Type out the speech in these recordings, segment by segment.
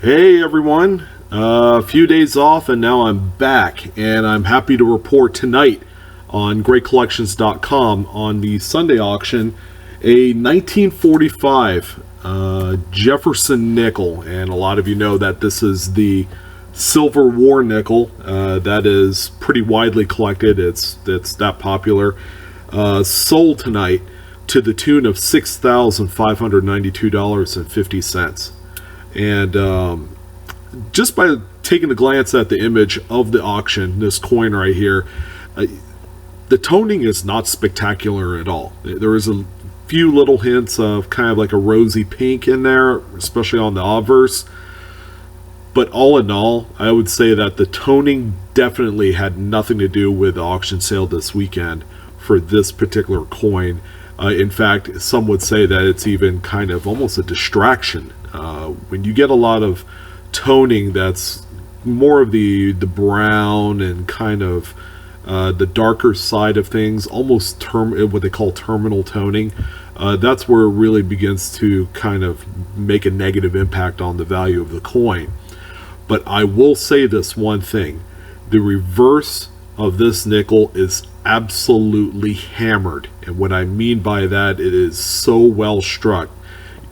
Hey everyone, a few days off and now I'm back, and I'm happy to report tonight on greatcollections.com on the Sunday auction a 1945 Jefferson nickel. And a lot of you know that this is the Civil War nickel that is pretty widely collected. It's that popular. Sold tonight to the tune of $6,592.50. And just by taking a glance at the image of the auction, this coin right here, the toning is not spectacular at all. There is a few little hints of kind of like a rosy pink in there, especially on the obverse. But all in all, I would say that the toning definitely had nothing to do with the auction sale this weekend for this particular coin. In fact, some would say that it's even kind of almost a distraction. When you get a lot of toning that's more of the brown and kind of the darker side of things, almost what they call terminal toning, that's where it really begins to kind of make a negative impact on the value of the coin. But I will say this one thing: the reverse of this nickel is absolutely hammered, and what I mean by that, it is so well struck.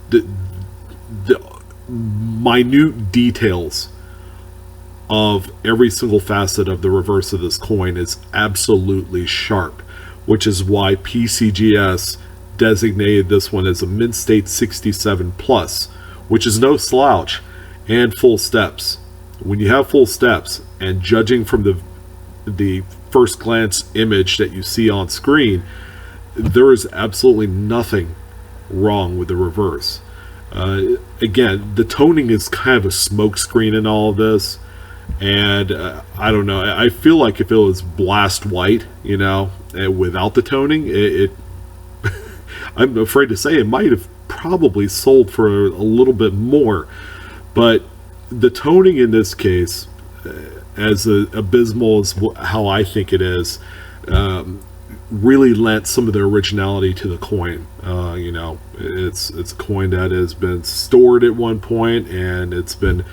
The minute details of every single facet of the reverse of this coin is absolutely sharp, which is why PCGS designated this one as a mint state 67 plus, which is no slouch, and full steps. When you have full steps, and judging from the first glance image that you see on screen, there is absolutely nothing wrong with the reverse. Again, the toning is kind of a smokescreen in all of this, and I don't know, I feel like if it was blast white, without the toning, I'm afraid to say it might have probably sold for a little bit more. But the toning in this case, as abysmal as how I think it is, really lent some of the originality to the coin. It's a coin that has been stored at one point, and it's been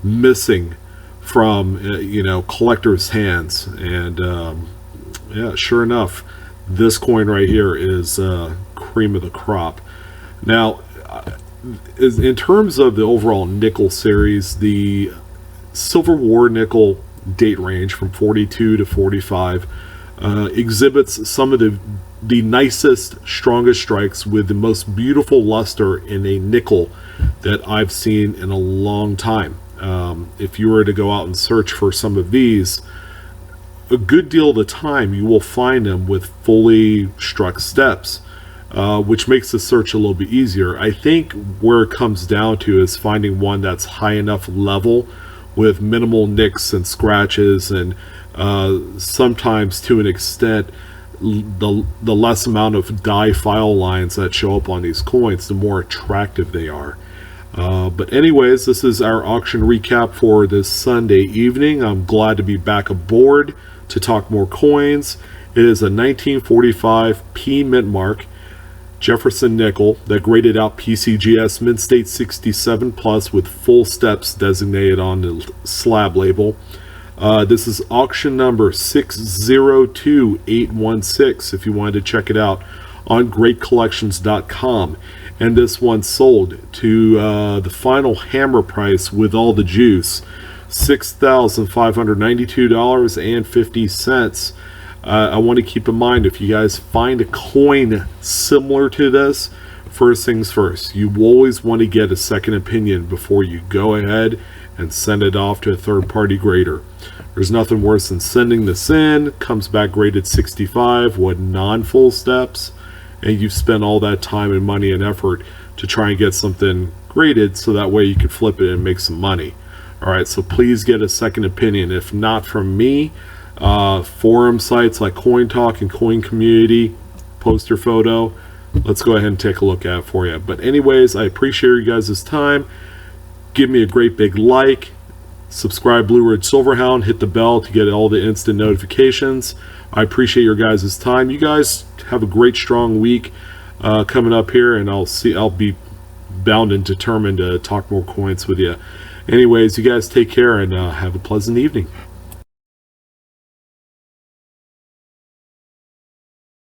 missing from collectors' hands. And yeah, sure enough, this coin right here is cream of the crop. Now, in terms of the overall nickel series, the Civil War nickel date range from 42 to 45 exhibits some of the nicest, strongest strikes with the most beautiful luster in a nickel that I've seen in a long time. If you were to go out and search for some of these, a good deal of the time you will find them with fully struck steps, which makes the search a little bit easier. I think where it comes down to is finding one that's high enough level with minimal nicks and scratches, and sometimes to an extent the less amount of die file lines that show up on these coins, the more attractive they are. But anyways, this is our auction recap for this Sunday evening. I'm glad to be back aboard to talk more coins. It is a 1945 P mint mark Jefferson nickel that graded out PCGS mint state 67 plus with full steps designated on the slab label. This is auction number 602816 if you wanted to check it out on greatcollections.com. And this one sold to the final hammer price with all the juice, $6,592.50. I want to keep in mind, if you guys find a coin similar to this, first things first, you always want to get a second opinion before you go ahead and send it off to a third-party grader. There's nothing worse than sending this in, comes back graded 65 with non-full steps, and you've spent all that time and money and effort to try and get something graded so that way you can flip it and make some money. Alright, so please get a second opinion. If not from me, forum sites like Coin Talk and Coin Community, post your photo. Let's go ahead and take a look at it for you. But anyways, I appreciate you guys' time. Give me a great big like, subscribe Blue Ridge Silverhound, hit the bell to get all the instant notifications. I appreciate your guys' time. You guys have a great strong week coming up here, and I'll be bound and determined to talk more coins with you. Anyways, you guys take care and have a pleasant evening.